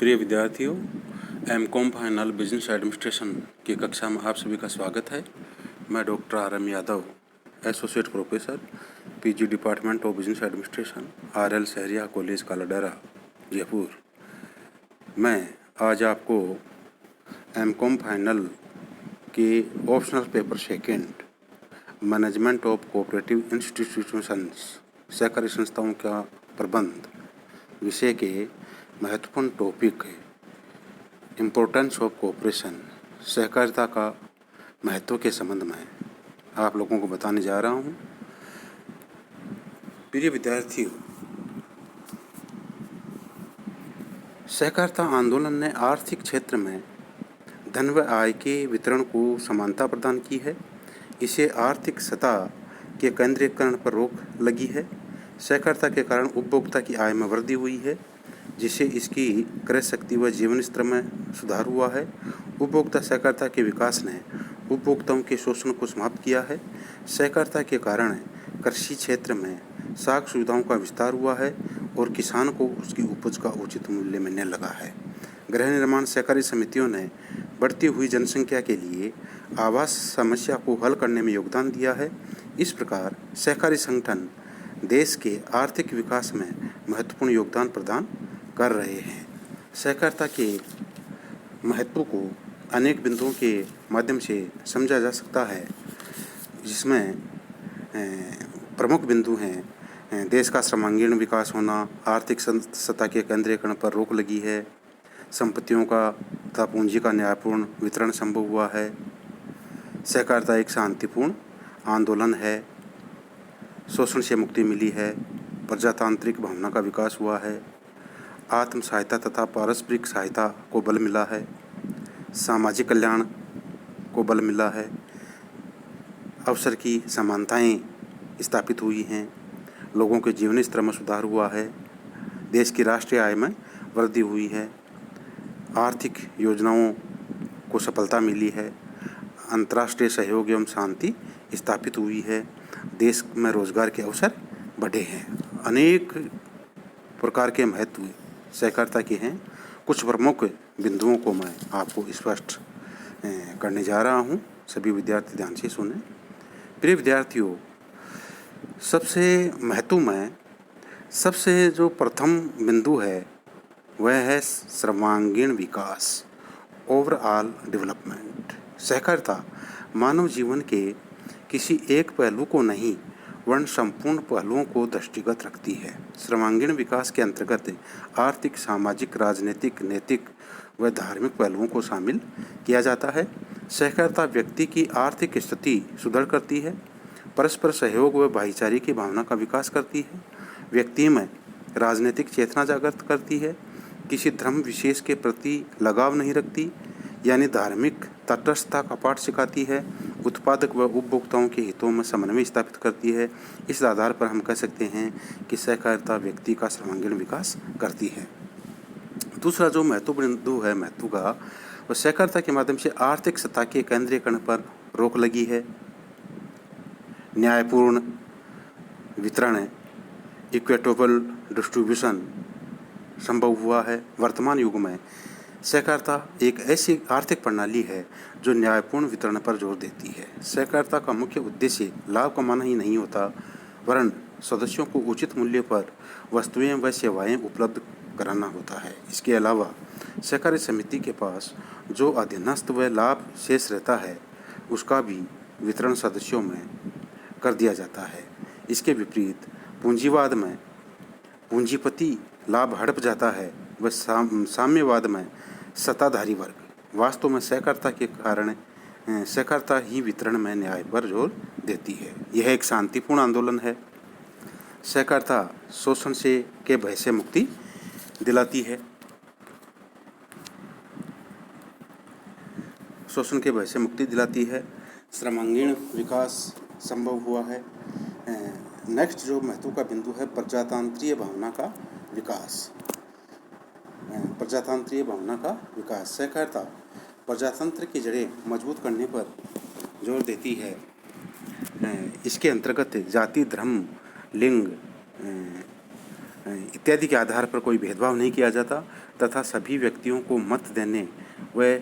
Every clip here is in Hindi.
प्रिय विद्यार्थियों, एमकॉम फाइनल बिजनेस एडमिनिस्ट्रेशन की कक्षा में आप सभी का स्वागत है। मैं doctor RM Yadav, associate professor, PG department of business administration, RL Saharia college Kaladera, Jaipur. मैं आज आपको एमकॉम फाइनल के optional paper second management of cooperative institutions, सहकारी संस्थाओं का प्रबंध विषय के महत्वपूर्ण टॉपिक है इम्पोर्टेंस ऑफ कोऑपरेशन, सहकारिता का महत्व के संबंध में आप लोगों को बताने जा रहा हूँ। प्रिय विद्यार्थियों, सहकारिता आंदोलन ने आर्थिक क्षेत्र में धन व आय के वितरण को समानता प्रदान की है। इसे आर्थिक सतह के केंद्रीकरण पर रोक लगी है। सहकारिता के कारण उपभोक्ता की आय में वृद्धि हुई है, जिससे इसकी क्रय शक्ति व जीवन स्तर में सुधार हुआ है। उपभोक्ता सहकारिता के विकास ने उपभोक्ताओं के शोषण को समाप्त किया है। सहकारिता के कारण कृषि क्षेत्र में साख सुविधाओं का विस्तार हुआ है और किसान को उसकी उपज का उचित मूल्य मिलने लगा है। गृह निर्माण सहकारी समितियों ने बढ़ती हुई जनसंख्या के लिए आवास समस्या को हल करने में योगदान दिया है। इस प्रकार सहकारी संगठन देश के आर्थिक विकास में महत्वपूर्ण योगदान प्रदान कर रहे हैं। सहकारिता के महत्व को अनेक बिंदुओं के माध्यम से समझा जा सकता है, जिसमें प्रमुख बिंदु हैं देश का सर्वांगीण विकास होना, आर्थिक सत्ता के केंद्रीकरण पर रोक लगी है, संपत्तियों का तथा पूंजी का न्यायपूर्ण वितरण संभव हुआ है, सहकारिता एक शांतिपूर्ण आंदोलन है, शोषण से मुक्ति मिली है, प्रजातांत्रिक भावना का विकास हुआ है, आत्म सहायता तथा पारस्परिक सहायता को बल मिला है, सामाजिक कल्याण को बल मिला है, अवसर की समानताएं स्थापित हुई हैं, लोगों के जीवन स्तर में सुधार हुआ है, देश की राष्ट्रीय आय में वृद्धि हुई है, आर्थिक योजनाओं को सफलता मिली है, अंतर्राष्ट्रीय सहयोग एवं शांति स्थापित हुई है, देश में रोजगार के अवसर बढ़े हैं। अनेक प्रकार के महत्व सहकारिता के हैं। कुछ प्रमुख बिंदुओं को मैं आपको स्पष्ट करने जा रहा हूं। सभी विद्यार्थी ध्यान से सुने। प्रिय विद्यार्थियों, सबसे महत्व में सबसे जो प्रथम बिंदु है वह है सर्वांगीण विकास, ओवरऑल डेवलपमेंट। सहकारिता मानव जीवन के किसी एक पहलू को नहीं वरन संपूर्ण पहलुओं को दृष्टिगत रखती है। सर्वांगीण विकास के अंतर्गत आर्थिक, सामाजिक, राजनीतिक, नैतिक व धार्मिक पहलुओं को शामिल किया जाता है। सहकारिता व्यक्ति की आर्थिक स्थिति सुदृढ़ करती है, परस्पर सहयोग व भाईचारे की भावना का विकास करती है, व्यक्ति में राजनीतिक चेतना जागृत करती है, किसी धर्म विशेष के प्रति लगाव नहीं रखती, यानी धार्मिक तटस्थता का पाठ सिखाती है, उत्पादक व उपभोक्ताओं के हितों में समन्वय स्थापित करती है। इस आधार पर हम कह सकते हैं कि सहकारिता व्यक्ति का सर्वांगीण विकास करती है। दूसरा जो महत्वपूर्ण बिंदु है महत्व का, वह सहकारिता के माध्यम से आर्थिक सत्ता के केंद्रीकरण पर रोक लगी है, न्यायपूर्ण वितरण, इक्विटेबल डिस्ट्रीब्यूशन संभव हुआ है। वर्तमान युग में सहकारिता एक ऐसी आर्थिक प्रणाली है जो न्यायपूर्ण वितरण पर जोर देती है। सहकारिता का मुख्य उद्देश्य लाभ कमाना ही नहीं होता, वरन सदस्यों को उचित मूल्य पर वस्तुएं व सेवाएं उपलब्ध कराना होता है। इसके अलावा सहकारी समिति के पास जो अधीनस्थ व लाभ शेष रहता है, उसका भी वितरण सदस्यों में कर दिया जाता है। इसके विपरीत पूंजीवाद में पूंजीपति लाभ हड़प जाता है व साम्यवाद में सत्ताधारी वर्ग। वास्तव में सहकारिता के कारण सहकारिता ही वितरण में न्याय पर जोर देती है। यह एक शांतिपूर्ण आंदोलन है। सहकारिता शोषण के भय से मुक्ति दिलाती है। शोषण के भय से मुक्ति दिलाती है। सर्वांगीण विकास संभव हुआ है। नेक्स्ट जो महत्व का बिंदु है प्रजातांत्रिक भावना का विकास। प्रजातांत्रिक भावना का विकास। सहकारिता प्रजातंत्र की जड़ें मजबूत करने पर जोर देती है। इसके अंतर्गत जाति, धर्म, लिंग, इत्यादि के आधार पर कोई भेदभाव नहीं किया जाता तथा सभी व्यक्तियों को मत देने व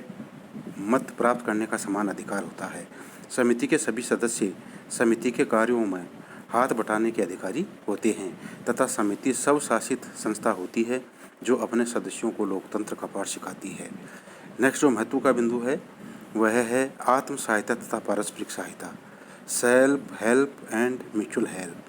मत प्राप्त करने का समान अधिकार होता है। समिति के सभी सदस्य समिति के कार्यों में हाथ बटाने के अधिकारी होते हैं तथा समिति स्वशासित संस्था होती है जो अपने सदस्यों को लोकतंत्र का पाठ सिखाती है। नेक्स्ट जो महत्व का बिंदु है वह है आत्म सहायता तथा पारस्परिक सहायता, self help and mutual help.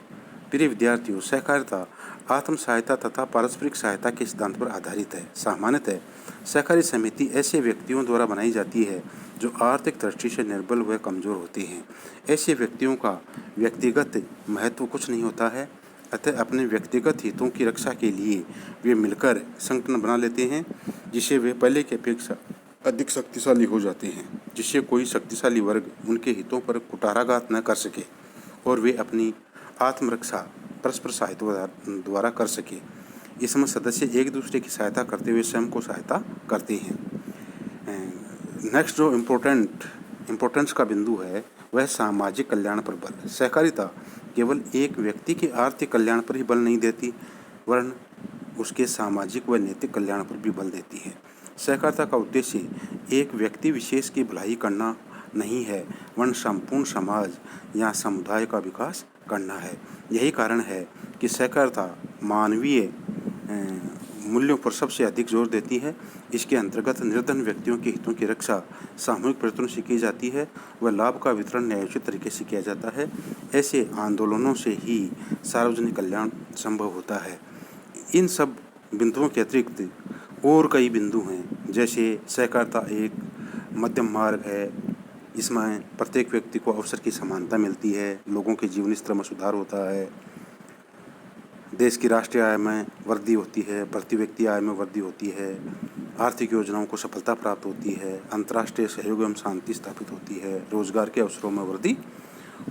प्रिय विद्यार्थियों, सहकारिता आत्म सहायता तथा पारस्परिक सहायता के सिद्धांत पर आधारित है। सामान्यतः सहकारी समिति ऐसे व्यक्तियों द्वारा बनाई जाती है जो आर्थिक दृष्टि से निर्बल व कमज़ोर होते हैं। ऐसे व्यक्तियों का व्यक्तिगत महत्व कुछ नहीं होता है, अतः अपने व्यक्तिगत हितों की रक्षा के लिए वे मिलकर संगठन बना लेते हैं जिससे वे पहले की अपेक्षा अधिक शक्तिशाली हो जाते हैं, जिससे कोई शक्तिशाली वर्ग उनके हितों पर कुठाराघात न कर सके और वे अपनी आत्मरक्षा परस्पर सहायता द्वारा कर सके। इसमें सदस्य एक दूसरे की सहायता करते हुए स्वयं को सहायता करते हैं। नेक्स्ट जो इम्पोर्टेंस का बिंदु है वह सामाजिक कल्याण पर बल। सहकारिता केवल एक व्यक्ति के आर्थिक कल्याण पर ही बल नहीं देती वरन उसके सामाजिक व नैतिक कल्याण पर भी बल देती है। सहकारिता का उद्देश्य एक व्यक्ति विशेष की भलाई करना नहीं है वरन संपूर्ण समाज या समुदाय का विकास करना है। यही कारण है कि सहकारिता मानवीय मूल्यों पर सबसे अधिक जोर देती है। इसके अंतर्गत निर्धन व्यक्तियों के हितों की रक्षा सामूहिक प्रयत्नों से की जाती है व लाभ का वितरण न्यायोचित तरीके से किया जाता है। ऐसे आंदोलनों से ही सार्वजनिक कल्याण संभव होता है। इन सब बिंदुओं के अतिरिक्त और कई बिंदु हैं, जैसे सहकारिता एक मध्यम मार्ग है, इसमें प्रत्येक व्यक्ति को अवसर की समानता मिलती है, लोगों के जीवन स्तर में सुधार होता है, देश की राष्ट्रीय आय में वृद्धि होती है, प्रति व्यक्ति आय में वृद्धि होती है, आर्थिक योजनाओं को सफलता प्राप्त होती है, अंतर्राष्ट्रीय सहयोग एवं शांति स्थापित होती है, रोजगार के अवसरों में वृद्धि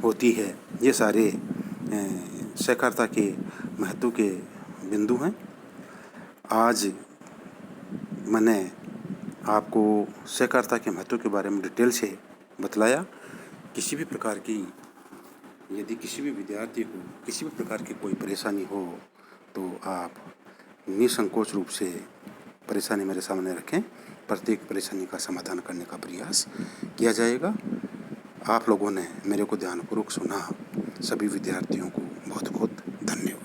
होती है। ये सारे सहकारिता के महत्व के बिंदु हैं। आज मैंने आपको सहकारिता के महत्व के बारे में डिटेल से बतलाया। किसी भी प्रकार की यदि किसी भी विद्यार्थी को किसी भी प्रकार की कोई परेशानी हो तो आप निसंकोच रूप से परेशानी मेरे सामने रखें। प्रत्येक परेशानी का समाधान करने का प्रयास किया जाएगा। आप लोगों ने मेरे को ध्यानपूर्वक सुना। सभी विद्यार्थियों को बहुत बहुत धन्यवाद।